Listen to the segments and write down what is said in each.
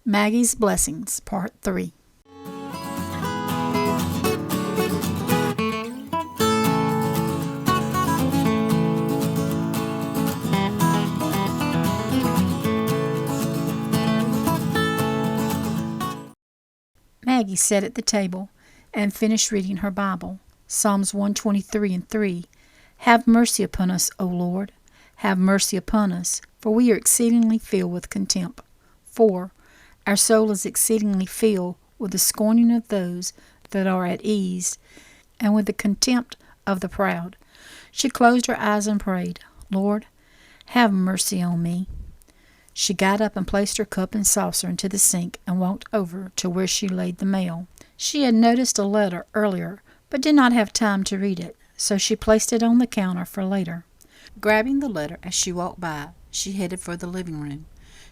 Maggie's Blessings, Part 3. Maggie sat at the table and finished reading her Bible. Psalms 123 and 3. Have mercy upon us, O Lord. Have mercy upon us, for we are exceedingly filled with contempt. 4. Our soul is exceedingly filled with the scorning of those that are at ease, and with the contempt of the proud. She closed her eyes and prayed, Lord, have mercy on me. She got up and placed her cup and saucer into the sink and walked over to where she laid the mail. She had noticed a letter earlier, but did not have time to read it, so she placed it on the counter for later. Grabbing the letter as she walked by, she headed for the living room.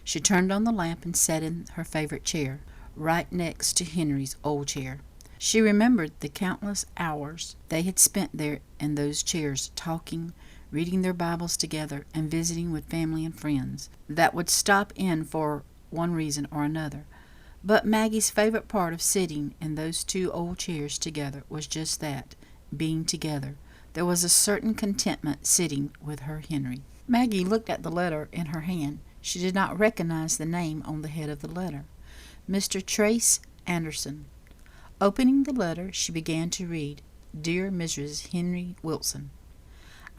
She turned on the lamp and sat in her favorite chair, right next to Henry's old chair. She remembered the countless hours they had spent there in those chairs, talking, reading their Bibles together, and visiting with family and friends that would stop in for one reason or another. But Maggie's favorite part of sitting in those two old chairs together was just that, being together. There was a certain contentment sitting with her Henry. Maggie looked at the letter in her hand. She did not recognize the name on the head of the letter. Mr. Trace Anderson. Opening the letter, she began to read, Dear Mrs. Henry Wilson,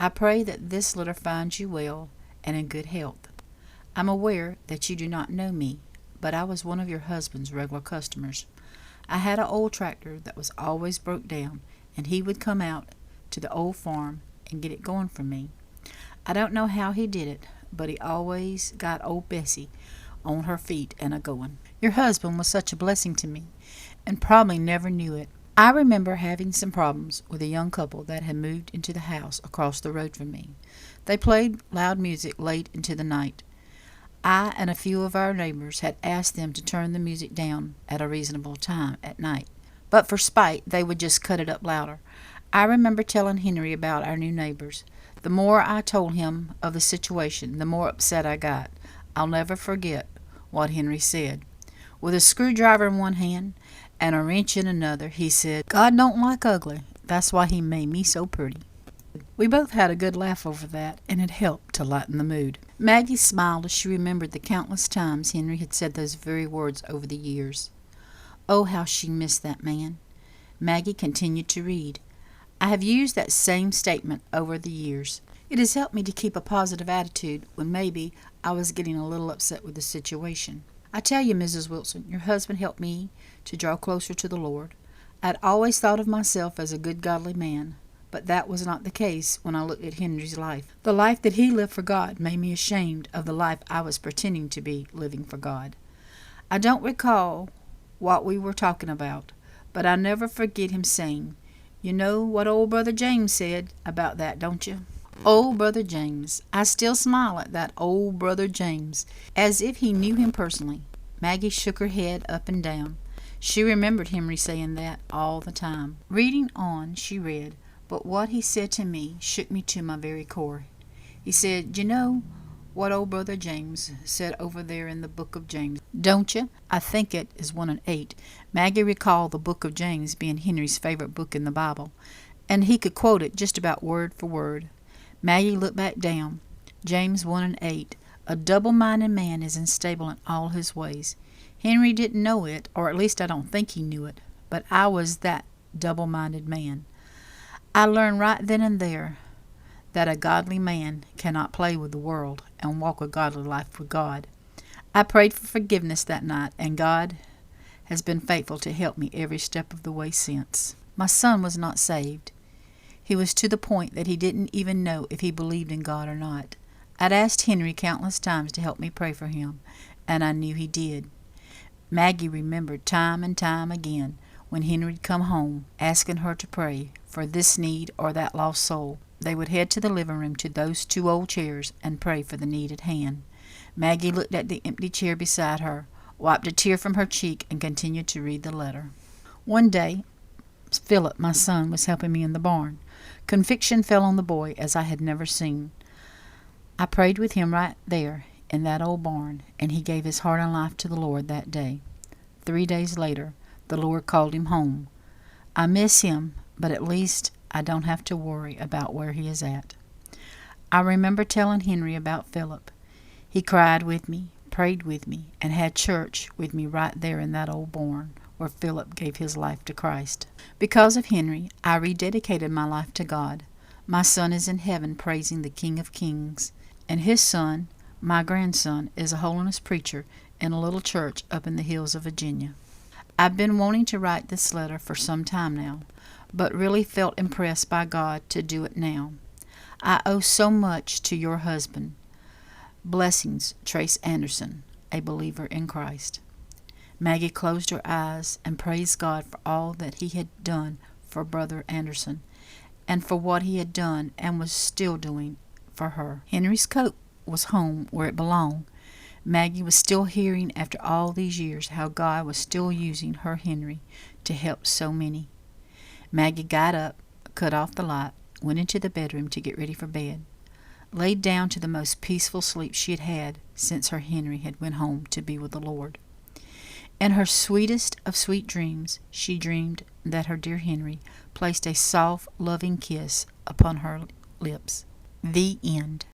I pray that this letter finds you well and in good health. I'm aware that you do not know me, but I was one of your husband's regular customers. I had an old tractor that was always broke down, and he would come out to the old farm and get it going for me. I don't know how he did it, but he always got old Bessie on her feet and a-going. Your husband was such a blessing to me, and probably never knew it. I remember having some problems with a young couple that had moved into the house across the road from me. They played loud music late into the night. I and a few of our neighbors had asked them to turn the music down at a reasonable time at night, but for spite they would just cut it up louder. I remember telling Henry about our new neighbors. The more I told him of the situation, the more upset I got. I'll never forget what Henry said. With a screwdriver in one hand and a wrench in another, he said, God don't like ugly. That's why he made me so pretty. We both had a good laugh over that, and it helped to lighten the mood. Maggie smiled as she remembered the countless times Henry had said those very words over the years. Oh, how she missed that man. Maggie continued to read. I have used that same statement over the years. It has helped me to keep a positive attitude when maybe I was getting a little upset with the situation. I tell you, Mrs. Wilson, your husband helped me to draw closer to the Lord. I'd always thought of myself as a good godly man, but that was not the case when I looked at Henry's life. The life that he lived for God made me ashamed of the life I was pretending to be living for God. I don't recall what we were talking about, but I never forget him saying, You know what old Brother James said about that, don't you? Old Brother James. I still smile at that old Brother James, as if he knew him personally. Maggie shook her head up and down. She remembered Henry saying that all the time. Reading on, she read, but what he said to me shook me to my very core. He said, You know what old Brother James said over there in the book of James, don't you? I think it is 1 and 8. Maggie recalled the book of James being Henry's favorite book in the Bible, and he could quote it just about word for word. Maggie looked back down. James 1 and 8. A double-minded man is unstable in all his ways. Henry didn't know it, or at least I don't think he knew it, but I was that double-minded man. I learned right then and there that a godly man cannot play with the world and walk a godly life with God. I prayed for forgiveness that night, and God has been faithful to help me every step of the way since. My son was not saved. He was to the point that he didn't even know if he believed in God or not. I'd asked Henry countless times to help me pray for him, and I knew he did. Maggie remembered time and time again when Henry'd come home, asking her to pray for this need or that lost soul. They would head to the living room to those two old chairs and pray for the need at hand. Maggie looked at the empty chair beside her, wiped a tear from her cheek, and continued to read the letter. One day, Philip, my son, was helping me in the barn. Conviction fell on the boy as I had never seen. I prayed with him right there in that old barn, and he gave his heart and life to the Lord that day. 3 days later, the Lord called him home. I miss him, but at least I don't have to worry about where he is at. I remember telling Henry about Philip. He cried with me, prayed with me, and had church with me right there in that old barn where Philip gave his life to Christ. Because of Henry, I rededicated my life to God. My son is in heaven praising the King of Kings, and his son, my grandson, is a holiness preacher in a little church up in the hills of Virginia. I've been wanting to write this letter for some time now, but really felt impressed by God to do it now. I owe so much to your husband. Blessings, Trace Anderson, a believer in Christ. Maggie closed her eyes and praised God for all that he had done for Brother Anderson, and for what he had done and was still doing for her. Henry's coat was home where it belonged. Maggie was still hearing after all these years how God was still using her Henry to help so many. Maggie got up, cut off the light, went into the bedroom to get ready for bed, laid down to the most peaceful sleep she had had since her Henry had went home to be with the Lord. In her sweetest of sweet dreams, she dreamed that her dear Henry placed a soft, loving kiss upon her lips. The end.